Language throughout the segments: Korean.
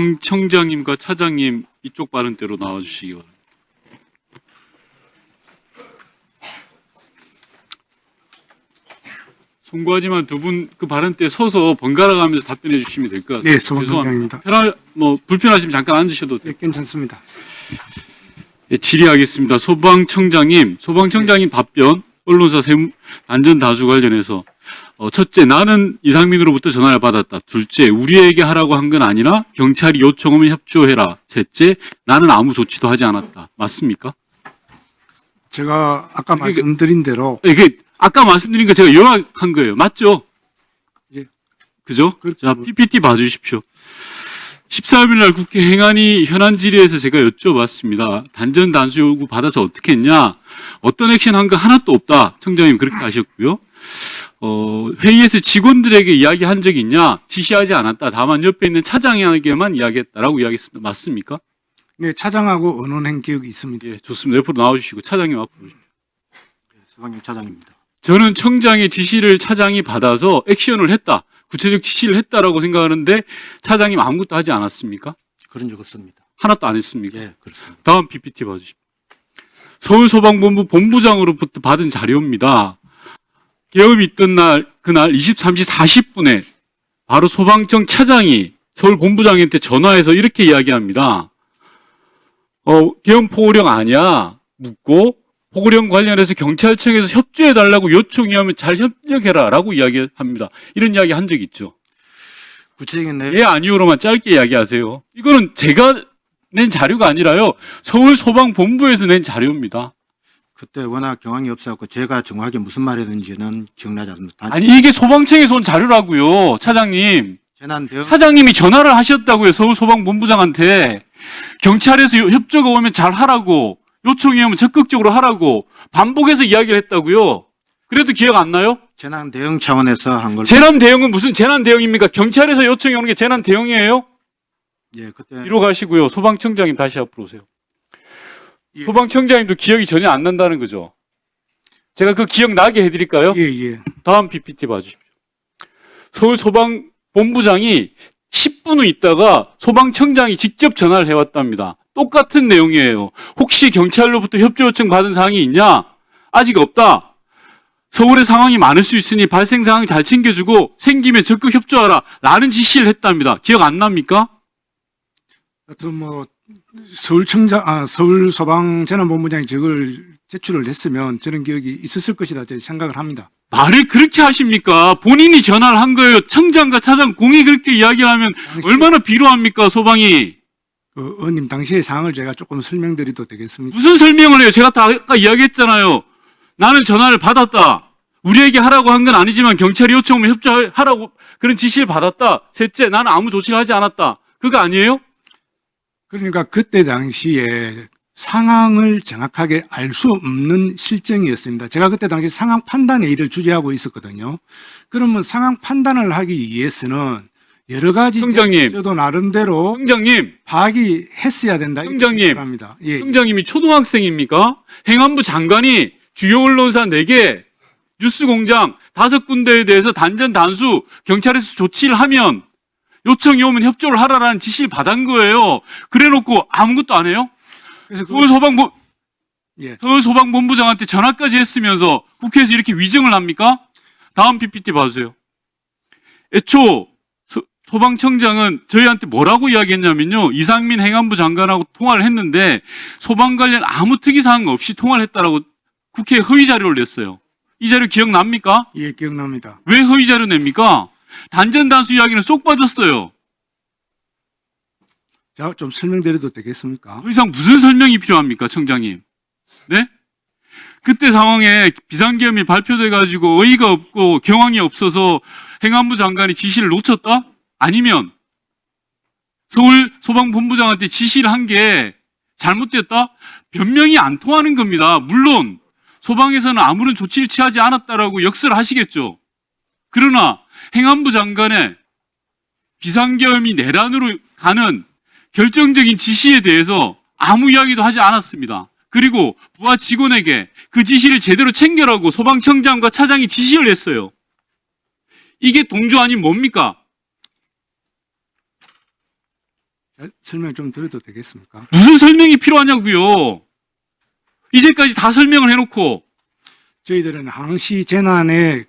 소방청장님과 차장님 이쪽 발언대로 나와주시기 바랍니다. 송구하지만 두 분 그 발언 때 서서 번갈아 가면서 답변해 주시면 될 것 같습니다. 네, 소방청장입니다. 불편하시면 잠깐 앉으셔도 돼요. 네, 괜찮습니다. 예, 질의하겠습니다. 소방청장님 답변 언론사 안전 다수 관련해서 첫째, 나는 이상민으로부터 전화를 받았다. 둘째, 우리에게 하라고 한 건 아니라 경찰이 요청하면 협조해라. 셋째, 나는 아무 조치도 하지 않았다. 맞습니까? 제가 아까 말씀드린 대로 이게 아까 말씀드린 거 제가 요약한 거예요. 맞죠? 예. 그죠? 그렇죠. 자, PPT 봐주십시오. 14일 날 국회 행안위 현안 질의에서 제가 여쭤봤습니다. 단전 단수 요구 받아서 어떻게 했냐? 어떤 액션 한 거 하나도 없다. 청장님 그렇게 하셨고요. 회의에서 직원들에게 이야기한 적이 있냐? 지시하지 않았다. 다만 옆에 있는 차장에게만 이야기했다라고 이야기했습니다. 맞습니까? 네, 차장하고 의논한 기억이 있습니다. 예, 좋습니다. 옆으로 나와주시고 차장님 앞으로 오십시오. 서방영 차장입니다. 저는 청장의 지시를 차장이 받아서 액션을 했다. 구체적 지시를 했다라고 생각하는데 차장님 아무것도 하지 않았습니까? 그런 적 없습니다. 하나도 안 했습니까? 예, 그렇습니다. 다음 PPT 봐주십시오. 서울소방본부 본부장으로부터 받은 자료입니다. 계엄이 있던 그날 23시 40분에 바로 소방청 차장이 서울본부장한테 전화해서 이렇게 이야기합니다. 계엄 포고령 아니야? 묻고 포고령 관련해서 경찰청에서 협조해달라고 요청이 하면 잘 협력해라 라고 이야기합니다. 이런 이야기 한 적 있죠. 구체적인 내용 예, 아니오로만 짧게 이야기하세요. 이거는 제가 낸 자료가 아니라요. 서울소방본부에서 낸 자료입니다. 그때 워낙 경황이 없어서 제가 정확하게 무슨 말했는지는 기억나지 않습니다. 아니 이게 소방청에서 온 자료라고요. 차장님. 재난 대응 차장님이 전화를 하셨다고요. 서울소방본부장한테. 경찰에서 협조가 오면 잘 하라고. 요청이 오면 적극적으로 하라고. 반복해서 이야기를 했다고요. 그래도 기억 안 나요? 재난 대응 차원에서 한 걸. 재난 대응은 무슨 재난 대응입니까? 경찰에서 요청이 오는 게 재난 대응이에요? 예, 그때 이러 가시고요. 소방청장님 다시 앞으로 오세요. 예. 소방청장님도 기억이 전혀 안 난다는 거죠. 제가 그 기억 나게 해드릴까요? 예, 예. 다음 PPT 봐주십시오. 서울소방본부장이 10분 후 있다가 소방청장이 직접 전화를 해왔답니다. 똑같은 내용이에요. 혹시 경찰로부터 협조 요청 받은 사항이 있냐? 아직 없다. 서울의 상황이 많을 수 있으니 발생 상황 잘 챙겨주고 생기면 적극 협조하라 라는 지시를 했답니다. 기억 안 납니까? 하여튼 서울소방재난본부장이 저걸 제출을 했으면 저런 기억이 있었을 것이다 저는 생각을 합니다. 말을 그렇게 하십니까? 본인이 전화를 한 거예요. 청장과 차장 공이 그렇게 이야기하면 얼마나 비루합니까, 소방이? 의원님 당시의 상황을 제가 조금 설명드려도 되겠습니까? 무슨 설명을 해요? 제가 다 아까 이야기했잖아요. 나는 전화를 받았다. 우리에게 하라고 한 건 아니지만 경찰이 요청하면 협조하라고 그런 지시를 받았다. 셋째, 나는 아무 조치를 하지 않았다. 그거 아니에요? 그러니까 그때 당시에 상황을 정확하게 알 수 없는 실정이었습니다. 제가 그때 당시 상황 판단의 일을 주재하고 있었거든요. 그러면 상황 판단을 하기 위해서는 여러 가지 청장님. 저도 나름대로 청장님, 파악이 했어야 된다. 청장님. 합니다. 예. 청장님이 초등학생입니까? 행안부 장관이 주요 언론사 4개, 뉴스공장 5군데에 대해서 단전 단수 경찰에서 조치를 하면 요청이 오면 협조를 하라라는 지시를 받은 거예요. 그래놓고 아무것도 안 해요? 그래서 예. 서울소방본부장한테 전화까지 했으면서 국회에서 이렇게 위증을 합니까? 다음 PPT 봐주세요. 애초 소방청장은 저희한테 뭐라고 이야기했냐면요. 이상민 행안부 장관하고 통화를 했는데 소방 관련 아무 특이사항 없이 통화를 했다라고 국회에 허위 자료를 냈어요. 이 자료 기억납니까? 예, 기억납니다. 왜 허위 자료 냅니까? 단전 단수 이야기는 쏙 빠졌어요. 자, 좀 설명드려도 되겠습니까? 더 이상 무슨 설명이 필요합니까, 청장님? 네? 그때 상황에 비상계엄이 발표돼가지고 어이가 없고 경황이 없어서 행안부 장관이 지시를 놓쳤다? 아니면 서울 소방본부장한테 지시를 한 게 잘못됐다? 변명이 안 통하는 겁니다. 물론 소방에서는 아무런 조치를 취하지 않았다라고 역설을 하시겠죠. 그러나 행안부 장관의 비상계엄이 내란으로 가는 결정적인 지시에 대해서 아무 이야기도 하지 않았습니다. 그리고 부하 직원에게 그 지시를 제대로 챙겨라고 소방청장과 차장이 지시를 했어요. 이게 동조 아닌 뭡니까? 설명 좀 드려도 되겠습니까? 무슨 설명이 필요하냐고요. 이제까지 다 설명을 해놓고. 저희들은 항시 재난에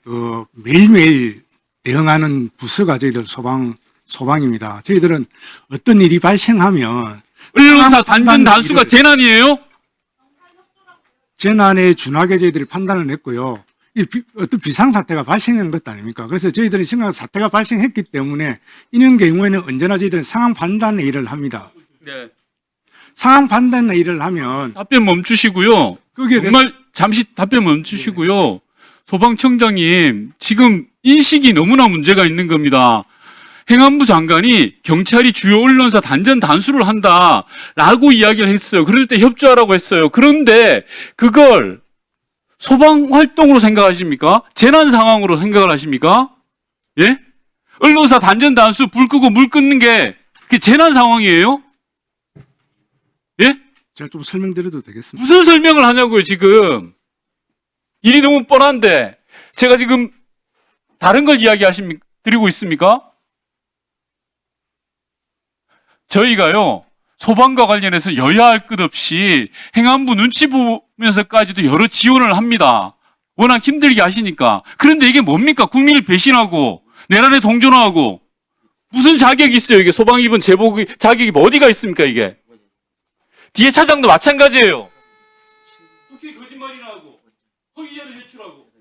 매일매일 대응하는 부서가 저희들 소방입니다. 저희들은 어떤 일이 발생하면 언론사 단전 단수가 재난이에요? 재난에 준하게 저희들이 판단을 했고요. 어떤 비상사태가 발생한 것도 아닙니까? 그래서 저희들은 심각한 사태가 발생했기 때문에 이런 경우에는 언제나 저희들은 상황 판단 회의를 합니다. 네. 상황 판단 회의를 하면 답변 멈추시고요. 거기에 대해서 정말 잠시 답변 멈추시고요. 소방청장님, 지금 인식이 너무나 문제가 있는 겁니다. 행안부 장관이 경찰이 주요 언론사 단전 단수를 한다라고 이야기를 했어요. 그럴 때 협조하라고 했어요. 그런데 그걸 소방 활동으로 생각하십니까? 재난 상황으로 생각을 하십니까? 예? 언론사 단전 단수 불 끄고 물 끊는 게 그게 재난 상황이에요? 예? 제가 좀 설명드려도 되겠습니까? 무슨 설명을 하냐고요, 지금. 일이 너무 뻔한데 제가 지금 다른 걸 드리고 있습니까? 저희가요, 소방과 관련해서 여야 할 것 없이 행안부 눈치 보면서까지도 여러 지원을 합니다. 워낙 힘들게 하시니까. 그런데 이게 뭡니까? 국민을 배신하고, 내란에 동조하고, 무슨 자격이 있어요, 이게? 소방 입은 제복 자격이 뭐 어디가 있습니까, 이게? 뒤에 차장도 마찬가지예요. 어떻게 거짓말이나 하고, 허위자료 제출하고.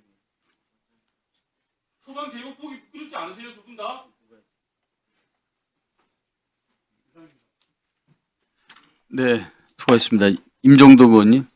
소방 제복 보기 부끄럽지 않으세요, 두 분 다? 네, 수고하셨습니다. 임종덕 의원님.